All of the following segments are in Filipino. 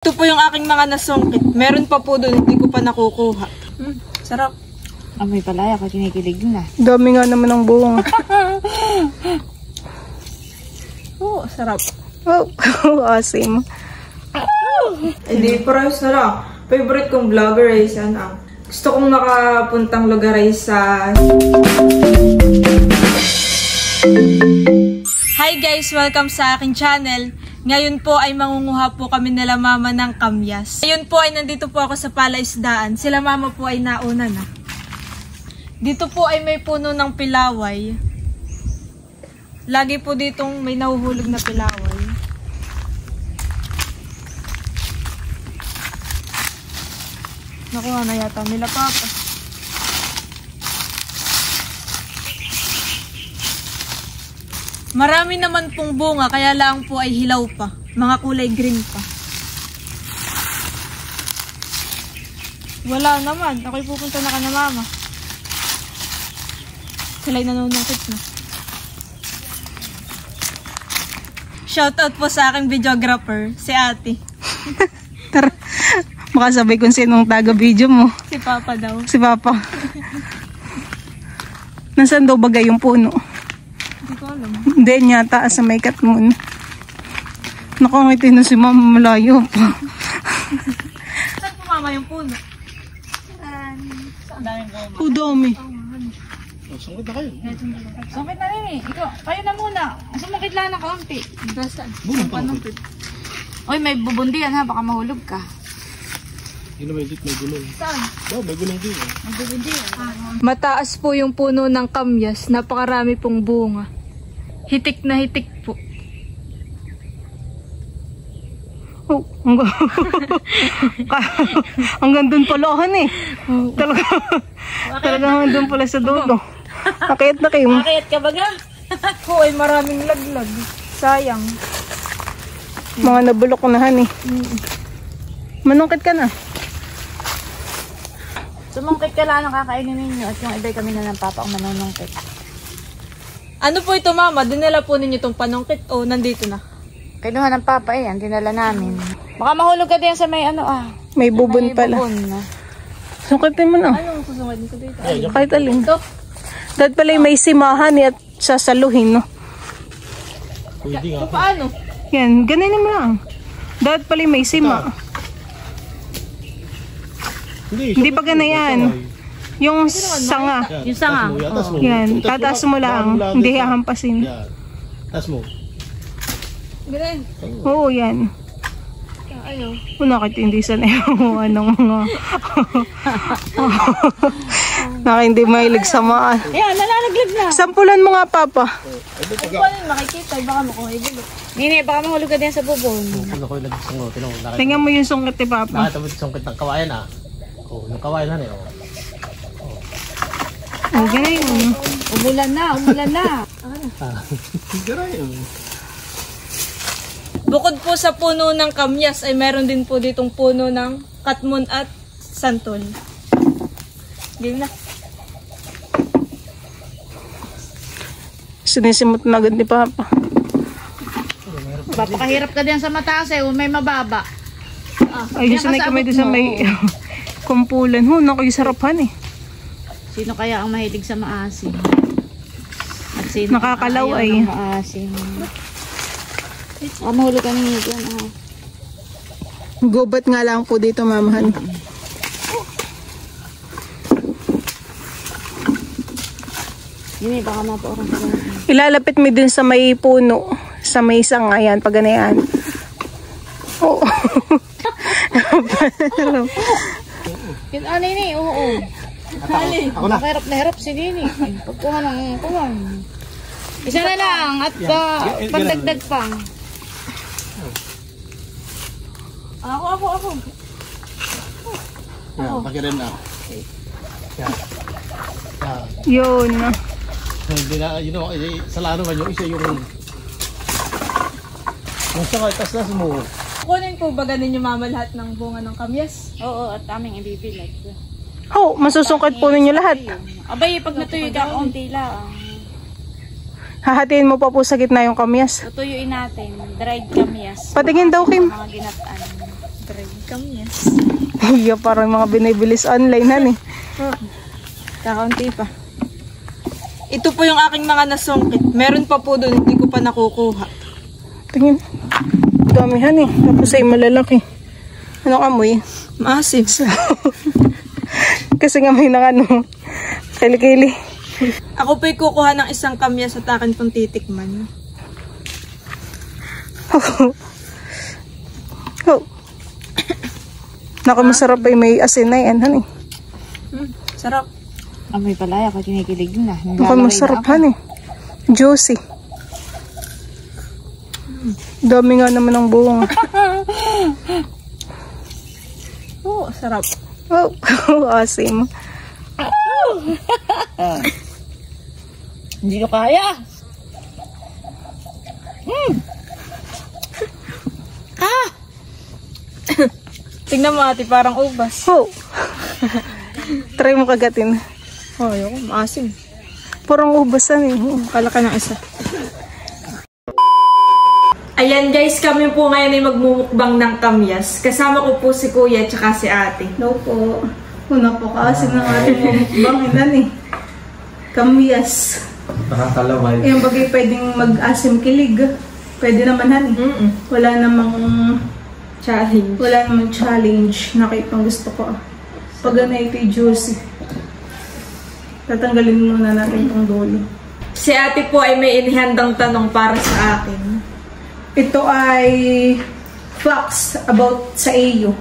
Ito po yung aking mga nasungkit. Meron pa po doon, hindi ko pa nakukuha. Sarap. Amoy palaya ka, kinikilig na. Dami nga naman ng buong. Oo, sarap. Oh, awesome. Hindi, parehas na lang. Favorite kong vlogger ay sana. Gusto kong nakapuntang lugar ay sa... Hi guys! Welcome sa aking channel. Ngayon po ay mangunguha po kami nila mama ng kamyas. Ngayon po ay nandito po ako sa palaisdaan. Sila mama po ay nauna na. Dito po ay may puno ng pilaway. Lagi po ditong may nahuhulog na pilaway. Nakuha na yata nila papa. Marami naman pong bunga, kaya lang po ay hilaw pa. Mga kulay green pa. Wala naman. Ako'y pupunta na ka na mama. Sila'y nanunungkit na. Shoutout po sa aking videographer, si ate. Tara, makasabay kung sinong taga-video mo. Si papa daw. Si Papa. Nasaan daw bagay yung puno? Hindi ko alam. Hindi niya, taas sa may katmoon. Nakangiti na si Mama, malayo pa. Saan po mama yung puno? Oh, dami. Sungkit na kayo. Sungkit na rin eh. Ikaw, kayo na muna. Sumakit lang ng kaunti. Saan? Uy, may bubundian ha. Baka mahulog ka. Hindi na may gulong. Saan? Oh, may gulong din. May bubundian. Mataas po yung puno ng kamyas. Napakarami pong bunga. Hitik na hitik po. Oh, hanggang dun palahan eh. Talagang dun pala sa dulo. Nakayat na kayo. Bakit ka baga? Po ay maraming laglag. Sayang. Mga nabulok na han eh. Manungkit ka na. Sumungkit ka lang ang kakainin ninyo at yung ibay kami na ng papa ang manunungkit. Ano po ito mama? Dinala po ninyo itong panungkit o nandito na? Kinuha ng papa eh, ang dinala namin. Baka mahulog ka din sa may ano May bubon pala. bubon. Sungkitin mo na. Anong susungad nito dito? Kahit alin. Ito? Dahil pala may simahan eh at sasaluhin, no? Pwede nga. Paano? Yan, ganun mo lang. Dahil pala may sima. Hindi pa ganayan. Yung sanga. Yung sanga. Yan, tataas mo lang. Hindi hahampasin. Yan. Taas mo. Ganun. Oo, yan. Ayaw. Nakit hindi sanay yung anong mga... Naka hindi mahilig sa maan. Ayan, nalalaglag na. Sampulan mo nga, Papa. Ay, paano yung makikita? Baka makuha ibulok. Nini, baka mahulog ka din sa bubon. Ano ko yung nagsungo? Tingnan mo yung sungkit ni Papa. Nakita mo yung sungkit ng kawayan ah. Oh, yung kawayan na oh. Ay, ganun. Umulan na, umulan na. Garay oh. Bukod po sa puno ng kamyas ay meron din po ditong puno ng katmon at santol. Game na. Sinisimot na agad ni Papa. Papakahirap ka din sa mataas eh, may mababa. Ay, sanay kami doon sa may kumpulan. Naku, yung sarapan eh. Sino kaya ang mahilig sa maasim? At sino Nakakalaw ang ayaw ay. ng maasim? Mahulog ka ninyo dyan. Gubat nga lang po dito, mamahan. Yun baka mapaorang ka lang. Ilalapit mo din sa may puno. Sa may sanga yan, pag ganayan. Oo. Yun, Nini, oo. Ako na. Mahirap na hirap si Nini. Pagkuha ng kuwan. Isa na lang at pandagdag pa. Ako. Yan, pakirin na. Yan. Yan. Yun. Hindi na, you know, sa lano man yung isa yung sanga, tas mo. Kunin po ba ganin yung mama lahat ng bunga ng kamyas? Oo, at aming ibibilad. Masusungkat po ninyo lahat. Abay, pag natuyo ka, kaunti lang. Hahatiin mo pa po sa gitna yung kamyas. Tutuyuin natin. Dried kamyas. Patingin daw, Kim. Mga ginataan. Siyempre, kamyas. Iya, parang mga binibilis online han eh. Kakaunti pa. Ito po yung aking mga nasungkit. Meron pa po doon, hindi ko pa nakukuha. Tingin. Damihan eh. Tapos ay malalaki. Anong amoy? Maasim. Kasi nga may ano, kilikili. Ako po'y kukuha ng isang kamyas at akin pong titikman. Oh. Naku, masarap ay may asin na yan, han eh. Sarap. Amoy palaya ko, kinikilig na. Naku, masarap han eh. Juicy. Dami nga naman ng buwang. Oo, sarap. Oh, asim. Hindi ko kaya. Tingnan mo ate, parang ubas. Oh. Try mo kagatin. Oh, ayoko, maasim. Parang ubasan eh. Kalaka ng isa. Ayan guys, kami po ngayon ay magmumukbang ng kamyas. Kasama ko po si kuya at si ate. No po. Una po kasi ng ating mukbang eh. Kamyas. Nakakalaway. Yung bagay pwedeng mag-asim kilig. Pwede naman han eh. Wala namang challenge. Nakitang gusto ko. Pag ito'y juicy. Tatanggalin muna natin itong dulo. Si ate po ay may inihandang tanong para sa akin. Ito ay facts about sa iyo.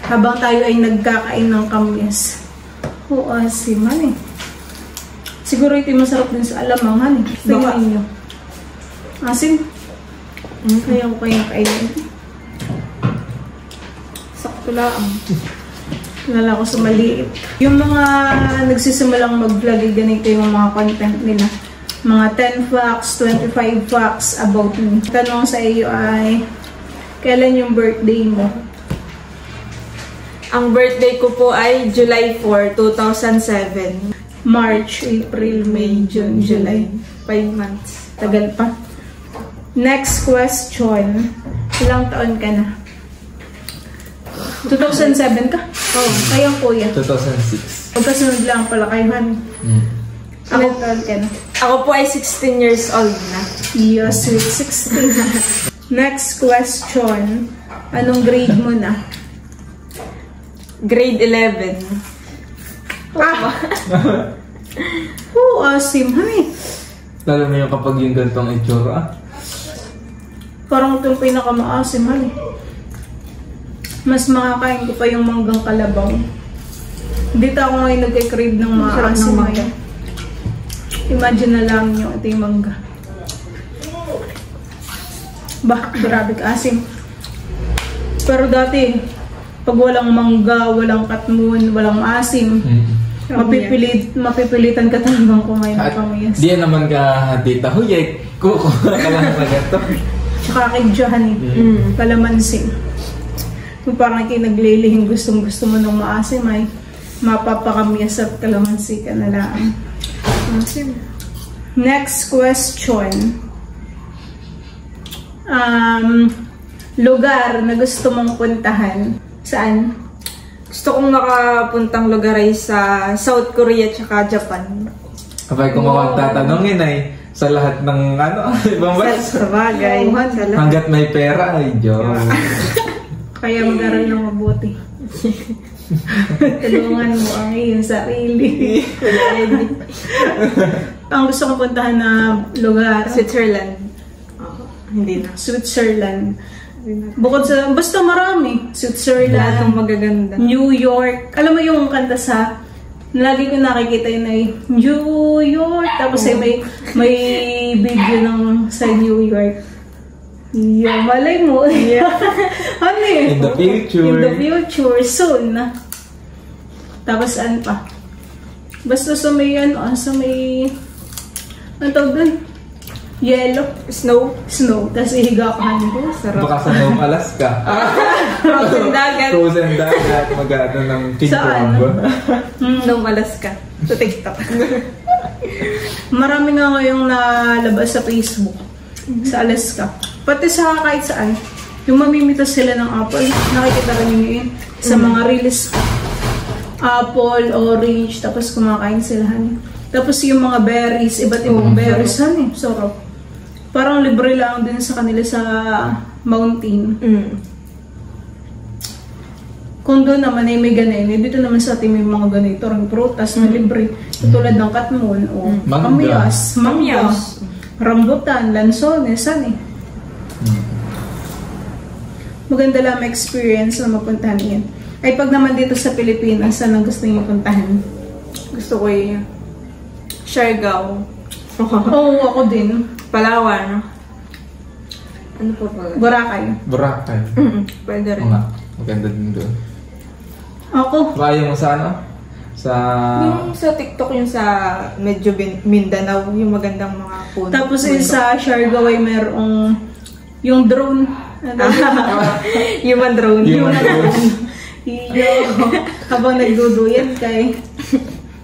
Habang tayo ay nagkakain ng kamyas. Oh, asim han eh. Siguro ito masarap din sa alamang han eh. Baka inyo. Asim. Kaya ko kayong kainin. Sakto lang. Lala ko sa maliit. Yung mga nagsisimulang mag-vlog, ganito yung mga content nila. Mga 10 facts, 25 facts about me. Tanong sa iyo ay, kailan yung birthday mo? Ang birthday ko po ay July 4, 2007. March, April, May, June, July. 5 months. Tagal pa. Next question. Ilang taon ka na? 2007 ka? Oo. Kayong kuya. 2006. Magkasunod lang pala kayo, Han. Ilang taon ka na? Ako po ay 16 years old na. Yes, sweet 16. Next question. Anong grade mo na? Grade 11. Oo, asim, Han eh. Lalo mo yung kapag yung gantong itsura. Parang ito yung pinakamaasim, Han eh. Mas makakain ko pa yung manggang kalabaw. Dito ako ngayon nagka-crave ng maasim ngayon. Imagine na lang nyo, ito yung mangga. Bah, grabe ka-asim. Pero dati, pag walang mangga, walang katmun, walang asim, mapipilitan ka talagang kumain ng kamyas. Di naman ka dita huyay. Kukuha ka lang na gato. Tsaka kay Johan eh. Kalamansi. Kung parang kayo naglilihing gustong-gusto mo ng maasim ay mapapakamyas at kalamansi ka na lang. Next question. Lugar na gusto mong puntahan. Saan? Gusto kong makapuntang lugar ay sa South Korea at Japan. Kapag kung ako tatanungin ay sa lahat ng ibang bansa. Sa bagay. Sa lahat. Hanggat may pera ay Diyos. Kaya mag-aral ng mabuti. Tulungan mo ang iyong sarili. Ang gusto kong puntahan na lugar, Switzerland. Hindi na. Switzerland. Bukod sa, basta marami. Switzerland, Lahat ng magaganda. New York. Alam mo yung kanta sa, lagi ko nakikita yun ay New York. Tapos ay may video ng sa New York. Yeah, malay mo. Yeah. Ano eh? In the future. In the future, soon. Tapos ano pa? Basta sa may sa may, ano tawag doon? Yellow. Snow. Tapos ihiga ka ko. Sarap. Baka sa Nome, Alaska. Frozen dagat. Frozen dagat. Mag-ano ng King Saan? Kong. Nung Alaska. Sa TikTok. Marami nga ngayong nalabas sa Facebook. Sa Alaska. Pati sa kahit saan. Yung mamimitas sila ng apple. Nakikita rin nyo yun sa mga reels. Apple, orange, tapos kumakain sila, honey. Tapos yung mga berries, iba't ibang berries, honey. Sarap. Parang libre lang din sa kanila sa mountain. Kung doon naman ay may ganun, dito naman sa ating may mga ganito, ring prutas na libre. Tulad ng katmon, o kamyas, mangga, rambutan, lansones, honey. Maganda lang experience na mapuntahan yan. Ay pag naman dito sa Pilipinas, saan ang gusto niyo puntahan? Gusto ko yung Siargao. Oo, ako din. Palawan. Ano pa ba? Boracay. Boracay. Pwede rin. Oo nga. Maganda din doon. Ako. Kaya mo sa ano? Sa... Yung sa TikTok, yung sa medyo Mindanao, yung magandang mga puno. Tapos sa Siargao ay merong yung drone. Human drone. Human drone. Iyo. Habang nagduduyan kay.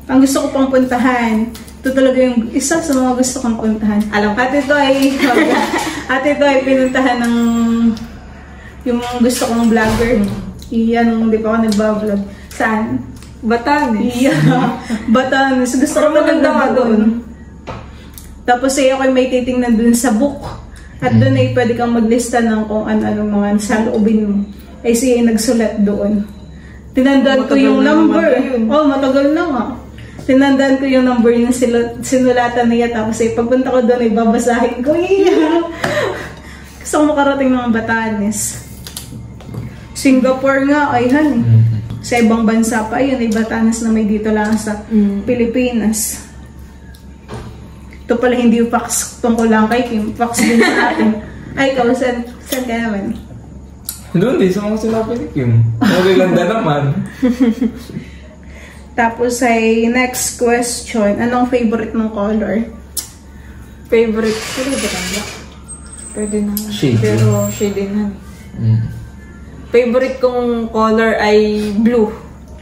Ang gusto ko pang puntahan. Ito talaga yung isa sa mga gusto kong puntahan. Alam ko. At ito ay pinuntahan ng yung gusto kong vlogger. Iyan, hindi pa ako nagbablog. Saan? Batanes. Iya. Batanes. Gusto ko maganda nga doon. Tapos ay ako may titingnan doon sa book. At doon ay pwede kang maglista ng kung ano-anong mga saloobin mo. Ay siya ay nagsulat doon. Tinandaan ko yung number. Oh, matagal na nga. Tinandaan ko yung number yung sinulatan niya. Tapos ay pagpunta ko doon ay babasahin ko. Iya. Gusto ko makarating ng Batanes. Singapore nga ay honey. Sa ibang bansa pa yun ay Batanes na may dito lang sa Pilipinas. Ito pala hindi yung facts tungkol lang kay Kim. Facts din sa atin. Ay, ikaw, saan ka naman? Doon din, sa mga sinabi ni Kim. Nagaganda naman. Tapos ay next question. Anong favorite mong color? Favorite? Pwede ba black? Pwede na. Shade. Pero shade na. Favorite kong color ay blue.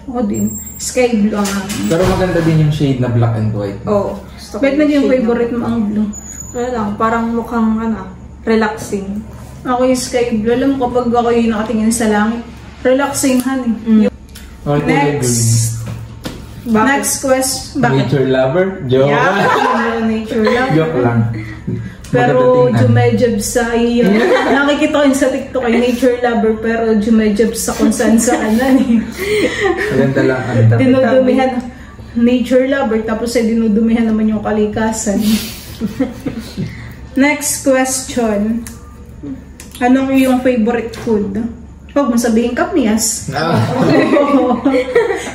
Ako din. Sky blue ang akin. Pero maganda din yung shade na black and white. Oo. Ba't naging favorite mo ang blue? Wala lang. Parang mukhang relaxing. Ako yung sky blue. Alam mo kapag ako yung nakatingin sa langit, relaxing honey. Next. Bakit? Next question. Bakit? Nature lover? Joke. Yeah, nature lover. Joke lang. Pero jumejab sa iyo. Nakikita ko yun sa TikTok ay nature lover pero jumejab sa kung saan saan eh. Maganda lang. Dinudumihan. Nature lover tapos ay dinudumihan naman yung kalikasan. Next question. Anong iyong favorite food? Huwag mo sabihin kamyas.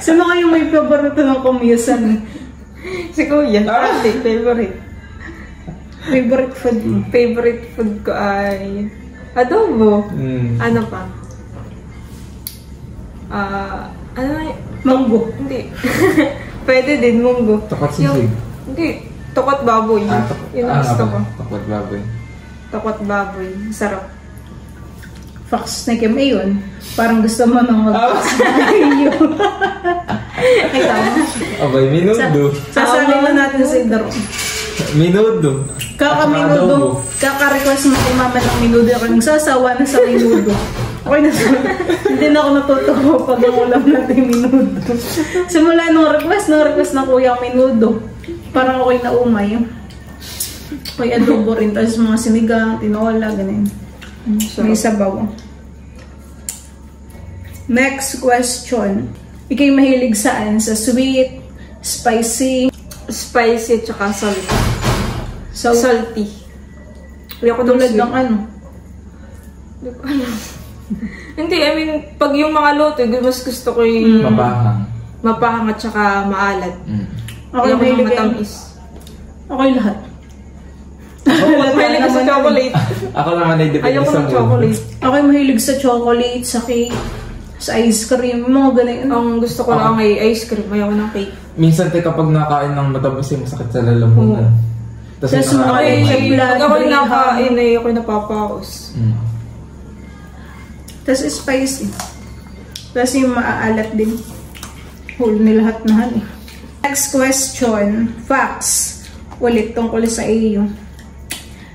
Sino kayong may favorite ng kamyasan? Si Kuya. Favorite. Favorite food mo? Favorite food ko ay adobo. Ano pa? Ano y- Manggo. Hindi. Pwede din munggo. Takot sisig. Hindi. Tokot baboy. Yun ang gusto ko. Takot baboy. Tokot baboy. Sarap. Fox na Kim yun. Parang gusto mo nang mag-fox na iyo. Ay, tama. Abay, minudo. Sasabi mo natin sa Idaro. Minudo. Kaka-minudo. Kaka-request mo kay mama ng minudo. Ako nagsasawa na sa minudo. Okay na sa... Hindi na ako natutuwa pag ang ulam natin minudo. Simula nung request na kuya ang minudo. Parang ako'y naumay. Ako'y adobo rin. Tapos mga sinigang, tinola, ganun. May sabaw. Next question. Ika'y mahilig saan? Sa sweet, spicy, Spicy tsaka salty. Salty. Ayoko ng tulad sweet. ng ano? Hindi ko alam. Hindi, I mean, pag yung mga luto, mas gusto ko yung mapahang at saka maalat. Ako Ayoko ng matamis. Ako yung lahat. Mahilig ko sa chocolate. Ako naman ay depende Ayoko sa ng mood. chocolate. Ako yung mahilig sa chocolate, sa cake, sa ice cream, mga ganun. Ang gusto ko lang ay ice cream. Ayoko ng cake. Minsan kapag nakain ng matamis yung masakit sa lalamunan. Tapos Pag ako yung nakain ay ako napapaos. Tapos spicy. Tapos yung maaalat din. Whole ni lahat na han eh. Next question. Facts. Ulit tungkol sa iyo.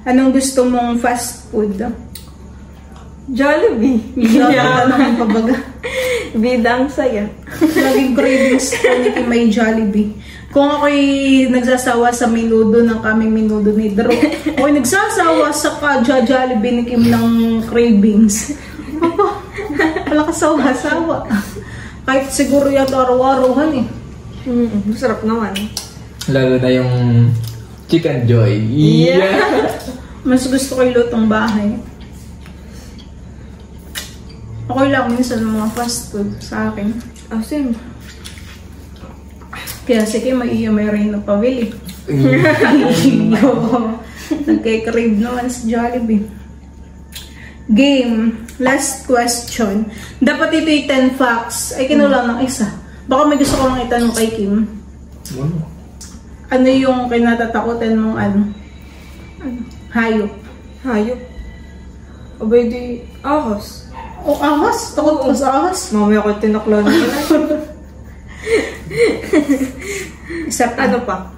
Anong gusto mong fast food? Jollibee. Yeah. Ano pabaga? Bidang saya. Laging cravings ko ni Kim may Jollibee. Kung ako'y nagsasawa sa menudo ng kaming menudo ni Drew, ako'y nagsasawa sa Jollibee ni Kim ng cravings. Apa, wala ka sawa-sawa. Kahit siguro yan araw-arawan eh. Masarap naman. Lalo na yung Chicken Joy. Yeah! Mas gusto ko yung lutong bahay. Okay lang minsan mga fast food sa akin. Same. Kaya sige, may rin na pabili. Nagkay-crave naman sa Jollibee. Game. Last question. Dapat ito yung 10 facts. Ay, kinulang ng isa. Baka may gusto ko lang itanong kay Kim. Ano yung kinatatakutan mong hayop? Hayop. Abay di ahas. O ahas? Takot ko sa ahas? Mamaya ko tinaklan na yun. Isa pa. Ano pa?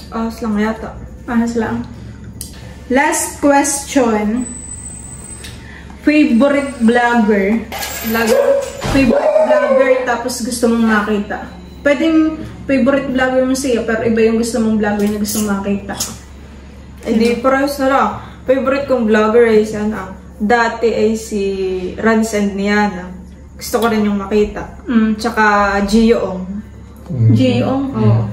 Ahas lang yata. Ahas lang. Last question. Favorite vlogger. Favorite vlogger tapos gusto mong makita. Pwedeng favorite vlogger mo siya pero iba yung gusto mong vlogger na gusto mong makita. Hindi, parehas na lang. Favorite kong vlogger ay dati ay si Rans and Niana. Gusto ko rin yung makita. Tsaka Gio-ong. Gio-ong? Oo.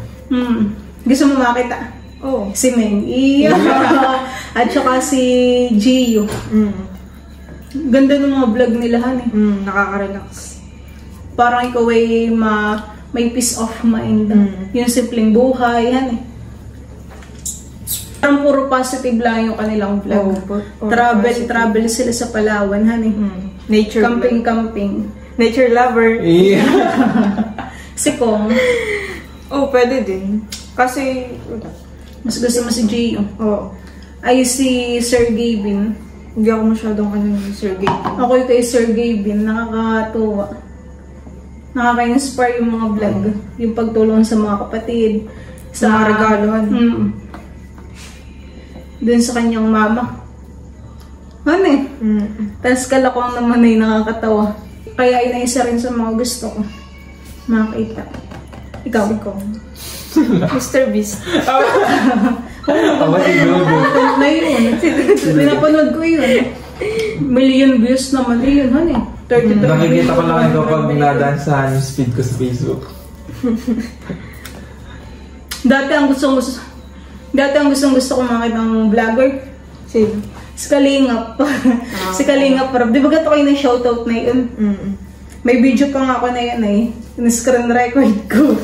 Gusto mo makita? Oo. Si Meng. Iya. At tsaka si Gio. Ganda ng mga vlog nila, han eh. Nakaka-relax. Parang ikaw ay may peace of mind. Yung simpleng buhay, han eh. Parang puro positive lang yung kanilang vlog. Travel sila sa Palawan, han eh. Nature camping. Nature lover. Yeah. Si Kong. Pwede din. Kasi, Mas gusto mo si Gio. Oo. Ay si Sir Gavin. Hindi ako masyadong ni Sir Gavin. Ako yung kay Sir Gavin. Nakakatuwa. Nakaka-inspire yung mga vlog. Yung pagtulong sa mga kapatid. Sa mga regalohan. Dun sa kanyang mama. Ano eh? Tapos kalakong naman ay nakakatawa. Kaya inaisa rin sa mga gusto ko. Makita. Ikaw. Mr. Beast. Na yun. Pinapanood ko yun. Million views naman yun. Ano eh? 32 Nakikita ko lang kapag nadaan sa speed ko sa Facebook. Dati ang gustong-gusto ko makita ng vlogger. Sino? Si Kalingap. Si Kalingap Rob. Di ba gato kayo ng shoutout na yun? May video pa nga ako na yun eh. In-screen record ko.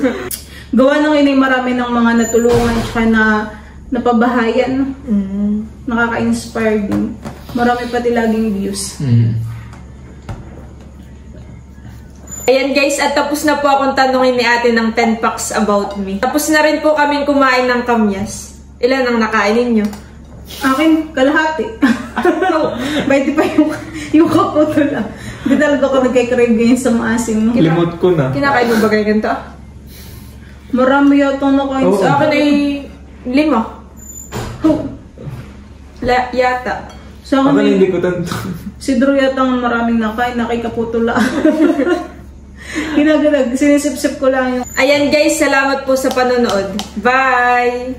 Gawa nang yun ay marami ng mga natulungan tsaka na napabahayan. Nakaka-inspire din. Marami pati laging views. Ayan guys, at tapos na po akong tanongin ni ate ng 10 facts about me. Tapos na rin po kaming kumain ng kamyas. Ilan ang nakain ninyo? Akin, kalahati. Baiti pa yung kaputo lang. Hindi talaga ako nagkay-crave ganyan sa maasim. Limot ko na. Kinakain mo ba kayo ganito? Marami yata nakain Sa akin ay 5. Yata. Sa Ako akin hindi ko tanto. si Drew yata ang maraming nakain, nakay kaputo lang. Ginagalag, sinisip-sip ko lang yung... Ayan guys, salamat po sa panonood. Bye!